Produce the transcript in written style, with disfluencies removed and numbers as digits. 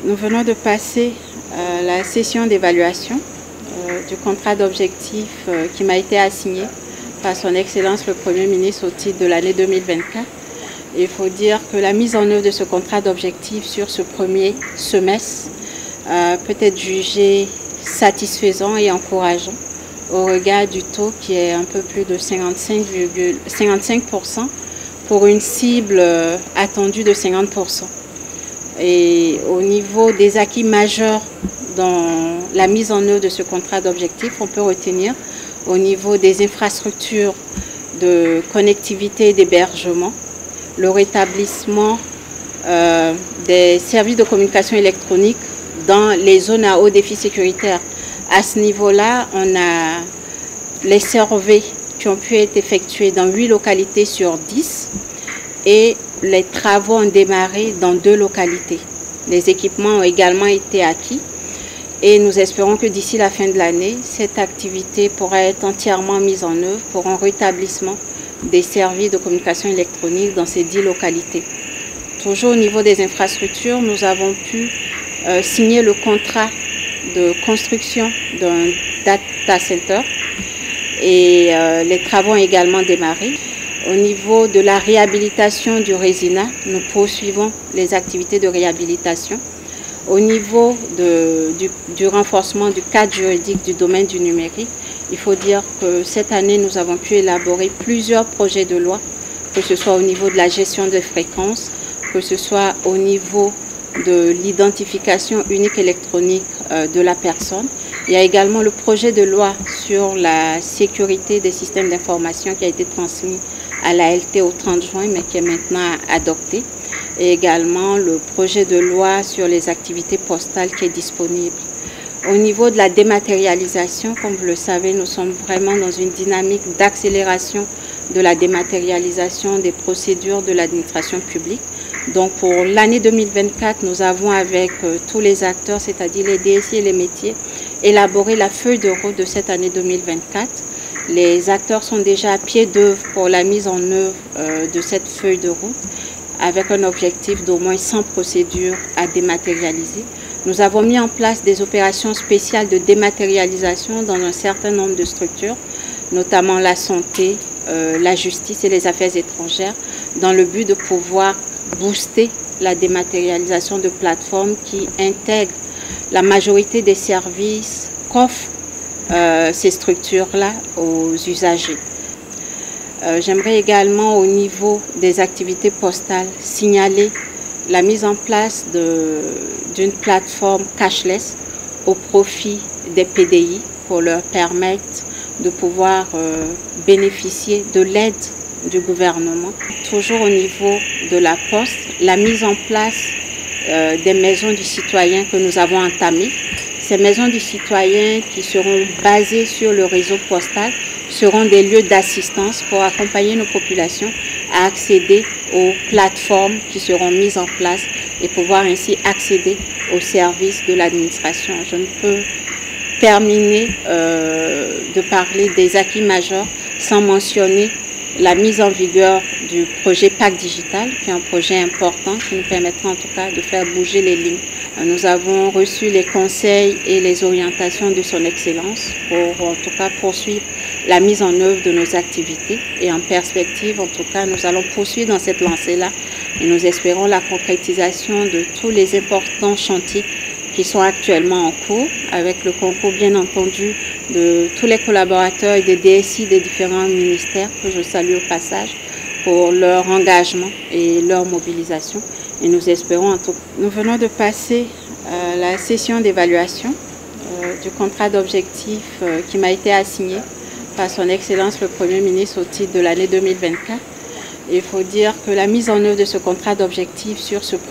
Nous venons de passer la session d'évaluation du contrat d'objectif qui m'a été assigné par son Excellence le Premier ministre au titre de l'année 2024. Il faut dire que la mise en œuvre de ce contrat d'objectif sur ce premier semestre peut être jugée satisfaisant et encourageant au regard du taux qui est un peu plus de 55% pour une cible attendue de 50%. Et au niveau des acquis majeurs dans la mise en œuvre de ce contrat d'objectif, on peut retenir au niveau des infrastructures de connectivité et d'hébergement, le rétablissement des services de communication électronique dans les zones à haut défi sécuritaire. À ce niveau-là, on a les surveys qui ont pu être effectués dans 8 localités sur 10 et les travaux ont démarré dans 2 localités. Les équipements ont également été acquis et nous espérons que d'ici la fin de l'année, cette activité pourra être entièrement mise en œuvre pour un rétablissement des services de communication électronique dans ces 10 localités. Toujours au niveau des infrastructures, nous avons pu signer le contrat de construction d'un data center et les travaux ont également démarré. Au niveau de la réhabilitation du Résina, nous poursuivons les activités de réhabilitation. Au niveau du renforcement du cadre juridique du domaine du numérique, il faut dire que cette année, nous avons pu élaborer plusieurs projets de loi, que ce soit au niveau de la gestion des fréquences, que ce soit au niveau de l'identification unique électronique de la personne. Il y a également le projet de loi sur la sécurité des systèmes d'information qui a été transmis à la LT au 30 juin, mais qui est maintenant adopté. Et également le projet de loi sur les activités postales qui est disponible. Au niveau de la dématérialisation, comme vous le savez, nous sommes vraiment dans une dynamique d'accélération de la dématérialisation des procédures de l'administration publique. Donc pour l'année 2024, nous avons avec tous les acteurs, c'est-à-dire les DSI et les métiers, élaboré la feuille de route de cette année 2024. Les acteurs sont déjà à pied d'œuvre pour la mise en œuvre de cette feuille de route avec un objectif d'au moins 100 procédures à dématérialiser. Nous avons mis en place des opérations spéciales de dématérialisation dans un certain nombre de structures, notamment la santé, la justice et les affaires étrangères, dans le but de pouvoir booster la dématérialisation de plateformes qui intègrent la majorité des services qu'offrent ces structures-là aux usagers. J'aimerais également au niveau des activités postales signaler la mise en place d'une plateforme cashless au profit des PDI pour leur permettre de pouvoir bénéficier de l'aide du gouvernement. Toujours au niveau de la Poste, la mise en place des maisons du citoyen que nous avons entamées. Ces maisons du citoyen qui seront basées sur le réseau postal seront des lieux d'assistance pour accompagner nos populations à accéder aux plateformes qui seront mises en place et pouvoir ainsi accéder aux services de l'administration. Je ne peux terminer de parler des acquis majeurs sans mentionner la mise en vigueur du projet PAC Digital, qui est un projet important qui nous permettra en tout cas de faire bouger les lignes. Nous avons reçu les conseils et les orientations de son Excellence pour en tout cas poursuivre la mise en œuvre de nos activités et en perspective, en tout cas, nous allons poursuivre dans cette lancée-là et nous espérons la concrétisation de tous les importants chantiers qui sont actuellement en cours, avec le concours bien entendu de tous les collaborateurs et des DSI des différents ministères que je salue au passage pour leur engagement et leur mobilisation. Et nous espérons, nous venons de passer la session d'évaluation du contrat d'objectif qui m'a été assigné par son Excellence le Premier ministre au titre de l'année 2024. Il faut dire que la mise en œuvre de ce contrat d'objectif sur ce